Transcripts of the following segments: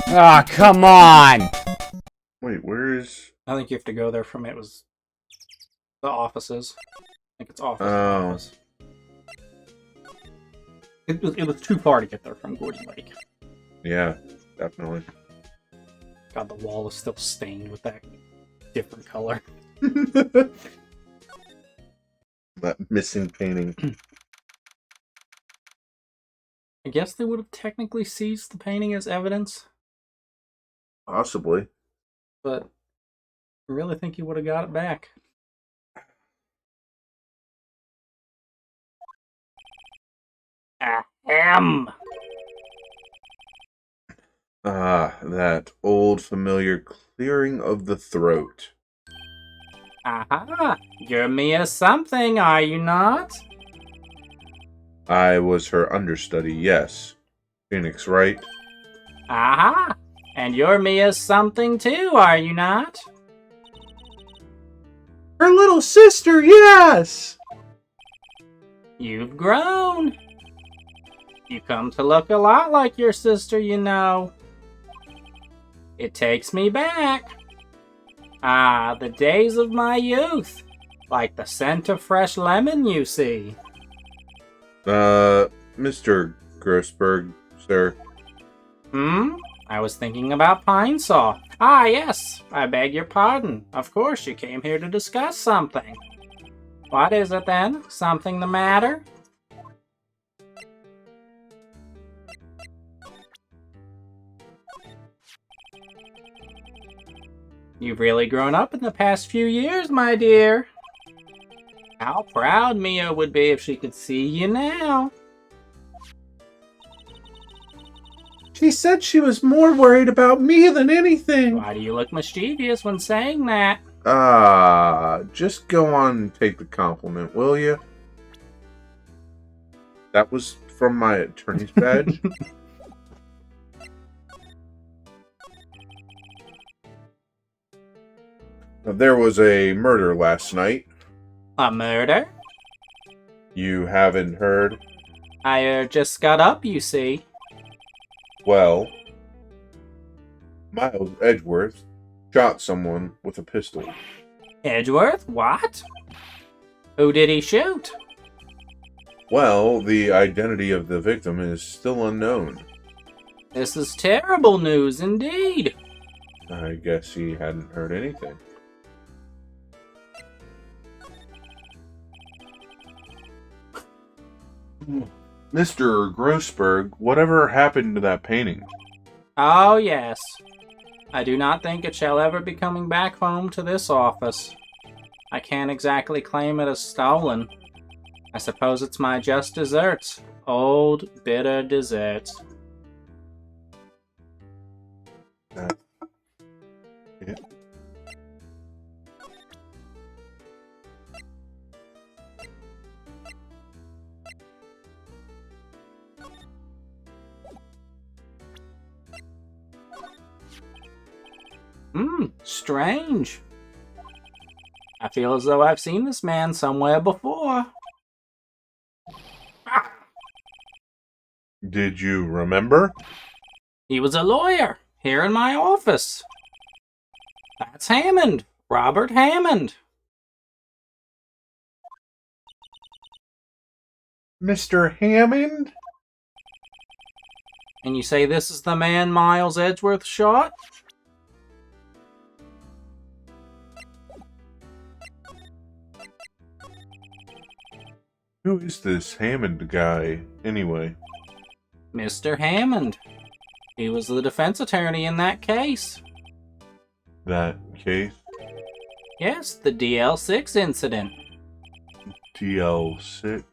Ah, come on! Wait, where is... I think you have to go there from it was the offices. I think it's office. Oh. Office. It was too far to get there from Gordy Lake. Yeah, definitely. God, the wall is still stained with that different color. That missing painting. I guess they would have technically seized the painting as evidence, Possibly. but I really think he would have got it back. Ahem! Ah, that old familiar clearing of the throat. Aha! You're Mia something, are you not? I was her understudy, yes. Phoenix, right? Aha! And you're Mia something too, are you not? Her little sister, yes! You've grown. You come to look a lot like your sister, you know. It takes me back. Ah, the days of my youth. Like the scent of fresh lemon, you see. Mr. Grossberg, sir. I was thinking about pine saw. Ah, yes. I beg your pardon. Of course, you came here to discuss something. What is it then? Something the matter? You've really grown up in the past few years, my dear. How proud Mia would be if she could see you now. She said she was more worried about me than anything. Why do you look mischievous when saying that? Just go on and take the compliment, will you? That was from my attorney's badge. There was a murder last night. A murder? You haven't heard? I just got up, you see. Well, Miles Edgeworth shot someone with a pistol. Edgeworth? What? Who did he shoot? Well, the identity of the victim is still unknown. This is terrible news indeed. I guess he hadn't heard anything. Mr. Grossberg, whatever happened to that painting? Oh, yes. I do not think it shall ever be coming back home to this office. I can't exactly claim it as stolen. I suppose it's my just desserts. Old, bitter desserts. Yeah. Strange. I feel as though I've seen this man somewhere before. Ah, Did you remember? he was a lawyer here in my office. That's Hammond. Robert Hammond. Mr. Hammond? And you say this is the man Miles Edgeworth shot? Who is this Hammond guy, anyway? Mr. Hammond. He was the defense attorney in that case. That case? Yes, the DL6 incident. DL6?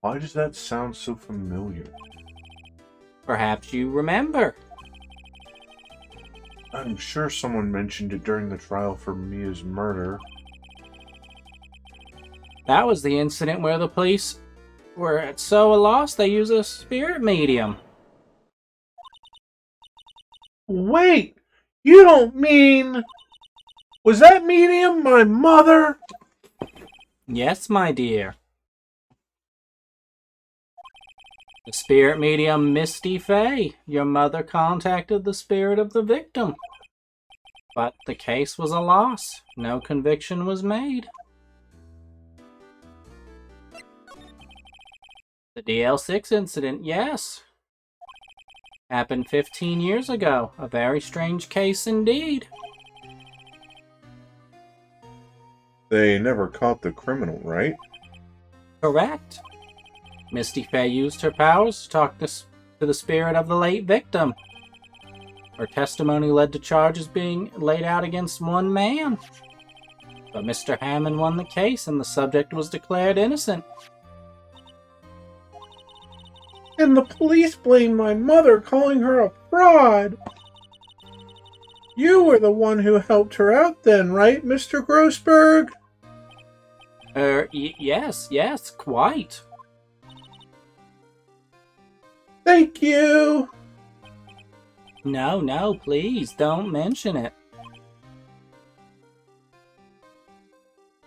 Why does that sound so familiar? Perhaps you remember. I'm sure someone mentioned it during the trial for Mia's murder. That was the incident where the police were at so a loss they used a spirit medium. Wait! You don't mean... Was that medium my mother? Yes, my dear. The spirit medium Misty Fey, your mother contacted the spirit of the victim. But the case was a loss. No conviction was made. The DL6 incident, yes. Happened 15 years ago. A very strange case indeed. They never caught the criminal, right? Correct. Misty Fey used her powers to talk to the spirit of the late victim. Her testimony led to charges being laid out against one man. But Mr. Hammond won the case and the subject was declared innocent. And the police blamed my mother, calling her a fraud. You were the one who helped her out then, right, Mr. Grossberg? Yes, quite. Thank you. No, please, don't mention it.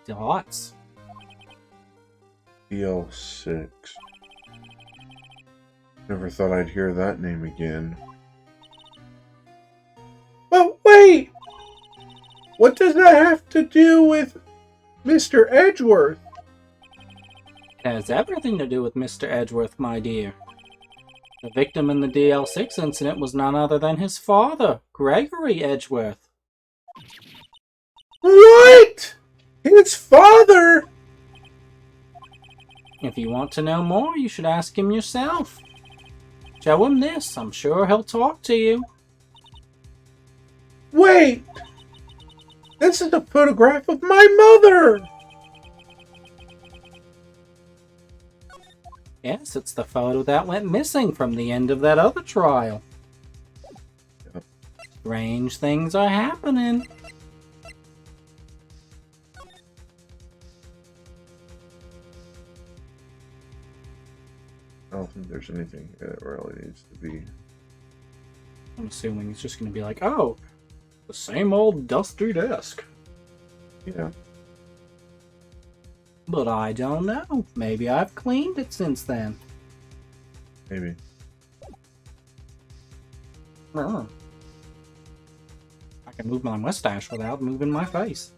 Dots. DL6. Never thought I'd hear that name again. But wait! What does that have to do with Mr. Edgeworth? It has everything to do with Mr. Edgeworth, my dear. The victim in the DL6 incident was none other than his father, Gregory Edgeworth. What? His father? If you want to know more, you should ask him yourself. Show him this. I'm sure he'll talk to you. Wait! This is a photograph of my mother! Yes, it's the photo that went missing from the end of that other trial. Yep. Strange things are happening. I don't think there's anything here that really needs to be. I'm assuming it's just going to be like, oh, the same old dusty desk. Yeah. But I don't know. Maybe I've cleaned it since then. Maybe. I can move my mustache without moving my face.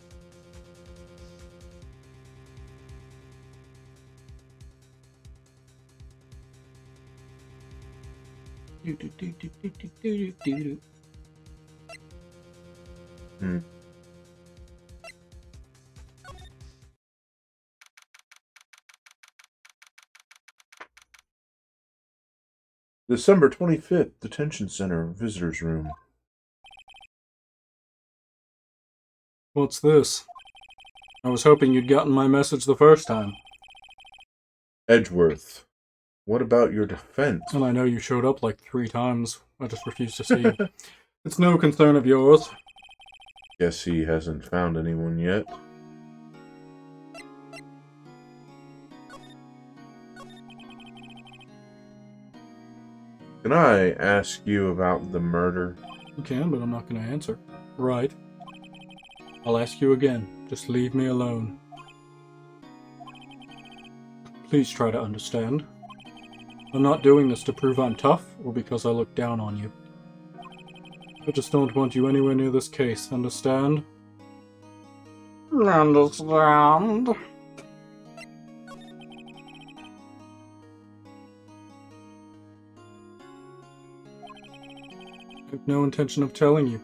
Hmm. December 25th, Detention Center, Visitors Room. What's this? I was hoping you'd gotten my message the first time. Edgeworth, what about your defense? And I know you showed up like 3 times. I just refuse to see you. It's no concern of yours. Guess he hasn't found anyone yet. Can I ask you about the murder? You can, but I'm not going to answer. Right. I'll ask you again. Just leave me alone. Please try to understand. I'm not doing this to prove I'm tough or because I look down on you. I just don't want you anywhere near this case, understand? Understand. I have no intention of telling you.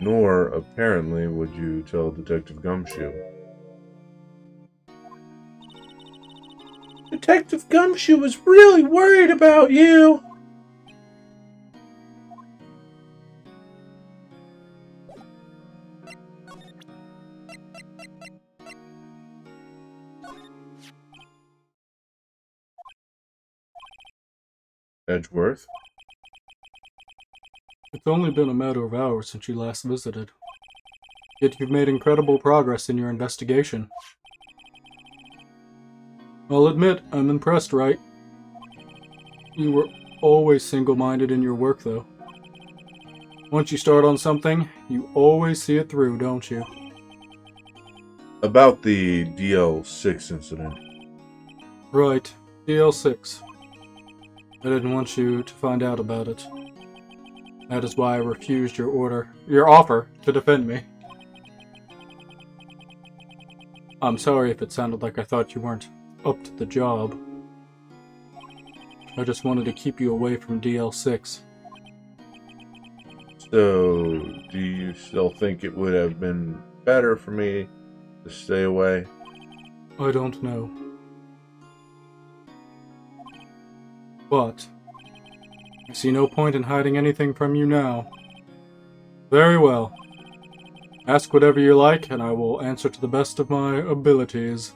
Nor, apparently, would you tell Detective Gumshoe. Detective Gumshoe was really worried about you! Edgeworth? It's only been a matter of hours since you last visited. Yet you've made incredible progress in your investigation. I'll admit, I'm impressed, Wright. You were always single-minded in your work, though. Once you start on something, you always see it through, don't you? About the DL6 incident. Right, DL6. I didn't want you to find out about it. That is why I refused your offer to defend me. I'm sorry if it sounded like I thought you weren't up to the job. I just wanted to keep you away from DL6. So, do you still think it would have been better for me to stay away? I don't know. But I see no point in hiding anything from you now. Very well. Ask whatever you like, and I will answer to the best of my abilities.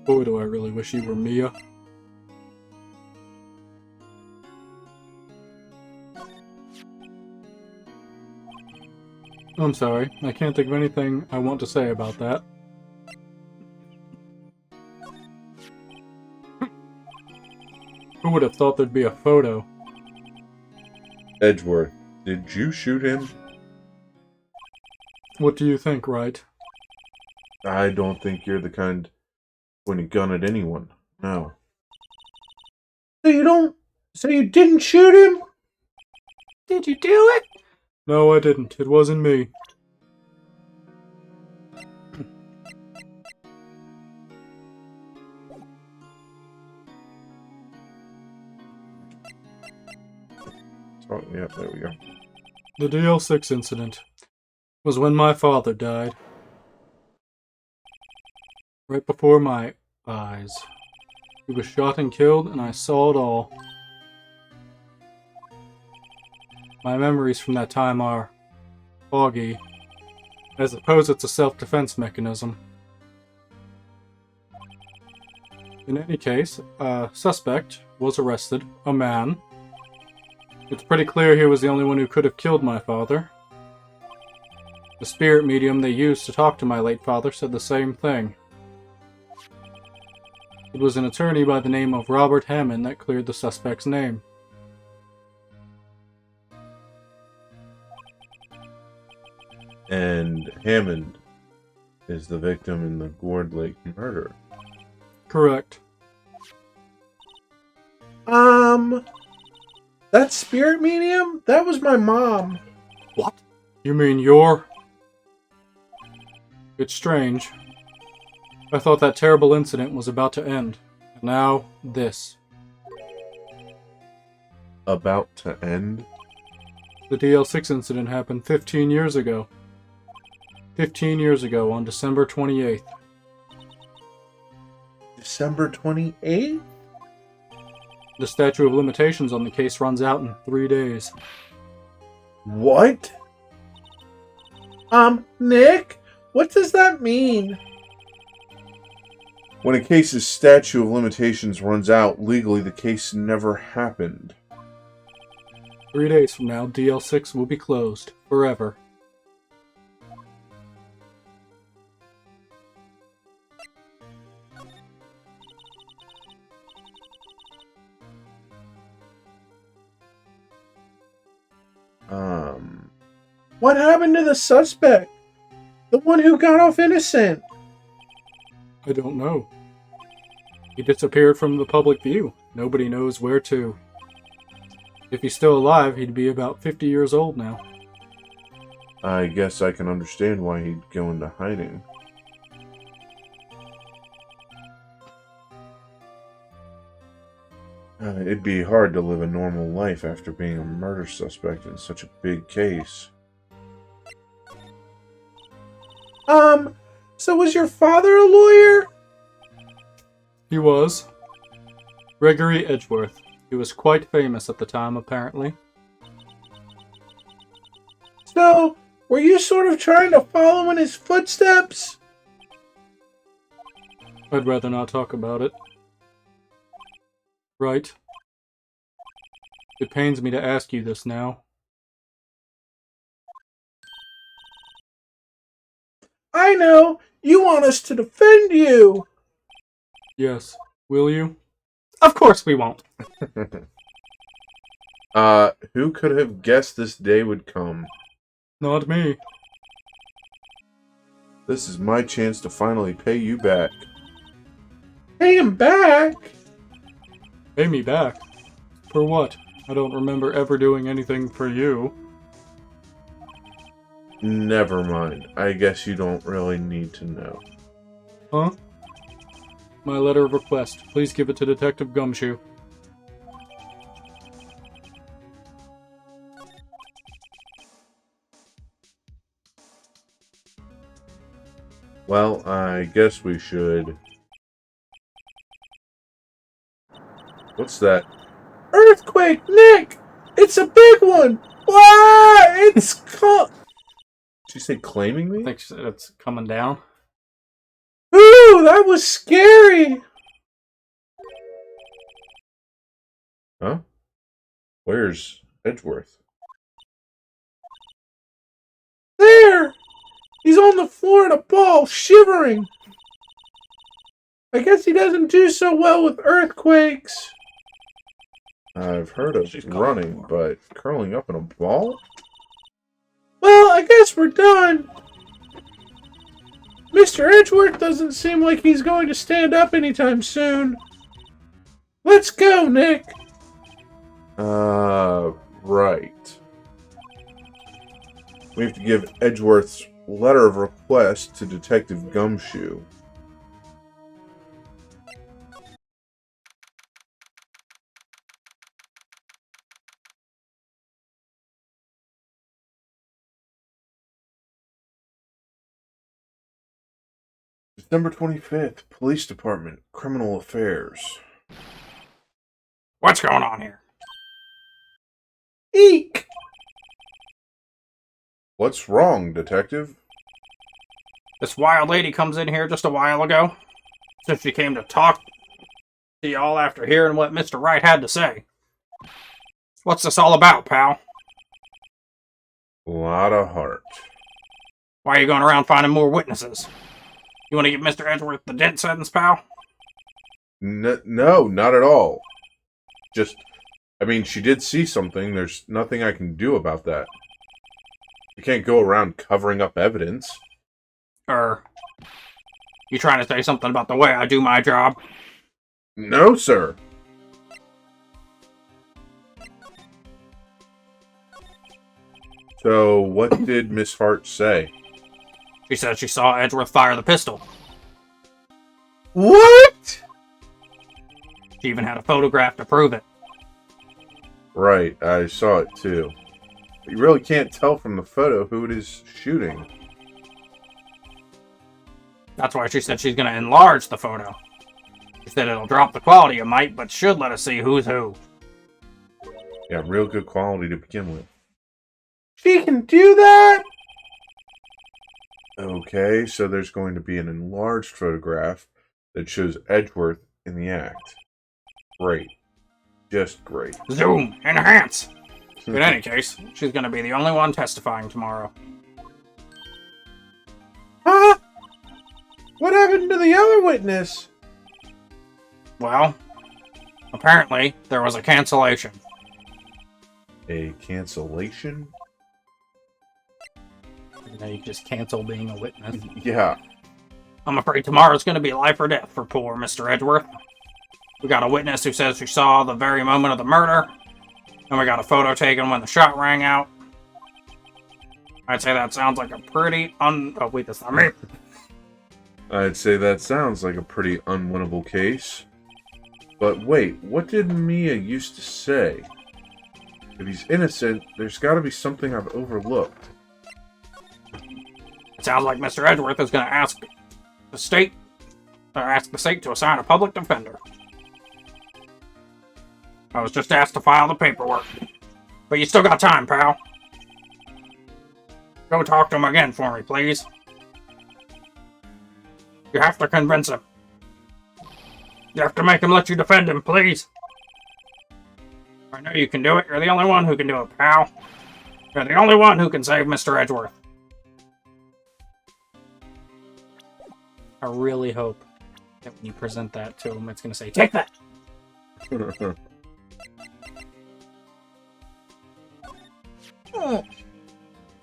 Boy, do I really wish you were Mia. I'm sorry, I can't think of anything I want to say about that. Who would have thought there'd be a photo? Edgeworth, did you shoot him? What do you think, Wright? I don't think you're the kind to point a gun at anyone. No. So you didn't shoot him? Did you do it? No, I didn't. It wasn't me. Oh, yeah, there we go. The DL6 incident was when my father died. Right before my eyes. He was shot and killed, and I saw it all. My memories from that time are foggy. I suppose it's a self-defense mechanism. In any case, a suspect was arrested, a man. It's pretty clear he was the only one who could have killed my father. The spirit medium they used to talk to my late father said the same thing. It was an attorney by the name of Robert Hammond that cleared the suspect's name. And Hammond is the victim in the Gourd Lake murder. Correct. That spirit medium? That was my mom. What? You mean you're... It's strange. I thought that terrible incident was about to end. And now, this. About to end? The DL6 incident happened 15 years ago. 15 years ago on December 28th. December 28th? The statute of limitations on the case runs out in 3 days. What? Nick? What does that mean? When a case's statute of limitations runs out, legally the case never happened. 3 days from now, DL6 will be closed. Forever. What happened to the suspect? The one who got off innocent? I don't know. He disappeared from the public view. Nobody knows where to. If he's still alive, he'd be about 50 years old now. I guess I can understand why he'd go into hiding. It'd be hard to live a normal life after being a murder suspect in such a big case. So was your father a lawyer? He was. Gregory Edgeworth. He was quite famous at the time, apparently. So, were you sort of trying to follow in his footsteps? I'd rather not talk about it. Right. It pains me to ask you this now. I know! You want us to defend you! Yes. Will you? Of course we won't. Who could have guessed this day would come? Not me. This is my chance to finally pay you back. Pay him back? Pay me back? For what? I don't remember ever doing anything for you. Never mind. I guess you don't really need to know. Huh? My letter of request. Please give it to Detective Gumshoe. Well, I guess we should... What's that? Earthquake, Nick! It's a big one! Wow! It's Did you say claiming I me? think it's coming down. Ooh, that was scary! Huh? Where's Edgeworth? There! He's on the floor in a ball, shivering. I guess he doesn't do so well with earthquakes. I've heard of She's running, but curling up in a ball? Well, I guess we're done. Mr. Edgeworth doesn't seem like he's going to stand up anytime soon. Let's go, Nick. Right. We have to give Edgeworth's letter of request to Detective Gumshoe. December 25th, Police Department, Criminal Affairs. What's going on here? Eek! What's wrong, Detective? This wild lady comes in here just a while ago. Since she came to talk to y'all after hearing what Mr. Wright had to say. What's this all about, pal? A lot of heart. Why are you going around finding more witnesses? You want to give Mr. Edgeworth the death sentence, pal? No, not at all. Just, I mean, she did see something. There's nothing I can do about that. You can't go around covering up evidence. You trying to say something about the way I do my job? No, sir. So, what did Miss Hart say? She said she saw Edgeworth fire the pistol. What? She even had a photograph to prove it. Right, I saw it too. But you really can't tell from the photo who it is shooting. That's why she said she's going to enlarge the photo. She said it'll drop the quality a mite, but should let us see who's who. Yeah, real good quality to begin with. She can do that? Okay, so there's going to be an enlarged photograph that shows Edgeworth in the act. Great. Just great. Zoom! Enhance! In any case, she's going to be the only one testifying tomorrow. Huh? What happened to the other witness? Well, apparently, there was a cancellation. A cancellation? They just cancel being a witness. Yeah. I'm afraid tomorrow's going to be life or death for poor Mr. Edgeworth. We got a witness who says she saw the very moment of the murder, and we got a photo taken when the shot rang out. I'd say that sounds like a pretty Oh, wait, that's not me. I'd say that sounds like a pretty unwinnable case. But wait, what did Mia used to say? If he's innocent, there's got to be something I've overlooked. It sounds like Mr. Edgeworth is going to ask the state to assign a public defender. I was just asked to file the paperwork. But you still got time, pal. Go talk to him again for me, please. You have to convince him. You have to make him let you defend him, please. I know you can do it. You're the only one who can do it, pal. You're the only one who can save Mr. Edgeworth. I really hope that when you present that to him, it's going to say, "Take that!"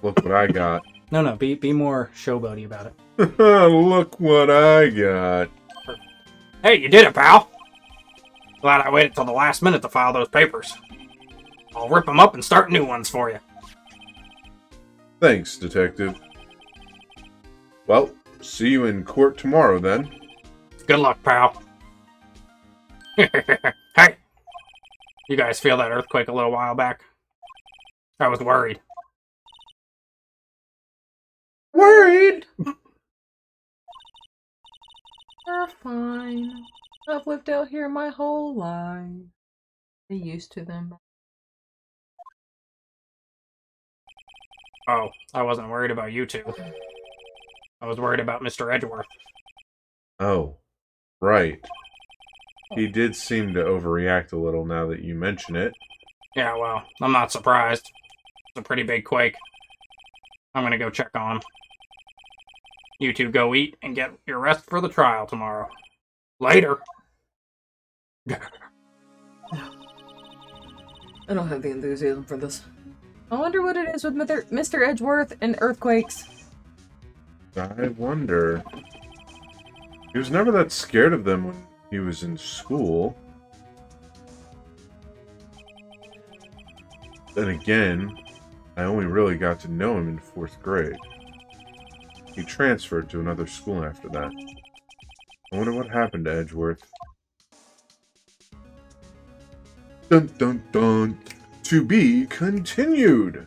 Look what I got. No, be more showboaty about it. Look what I got. Hey, you did it, pal! Glad I waited till the last minute to file those papers. I'll rip them up and start new ones for you. Thanks, Detective. Well, see you in court tomorrow, then. Good luck, pal. Hey! You guys feel that earthquake a little while back? I was worried. Worried? They're fine. I've lived out here my whole life. I'm used to them. Oh, I wasn't worried about you two. I was worried about Mr. Edgeworth. Oh, right. He did seem to overreact a little now that you mention it. Yeah, well, I'm not surprised. It's a pretty big quake. I'm gonna go check on him. You two go eat and get your rest for the trial tomorrow. Later! I don't have the enthusiasm for this. I wonder what it is with Mr. Edgeworth and earthquakes. I wonder. He was never that scared of them when he was in school. Then again, I only really got to know him in 4th grade. He transferred to another school after that. I wonder what happened to Edgeworth. Dun dun dun! To be continued!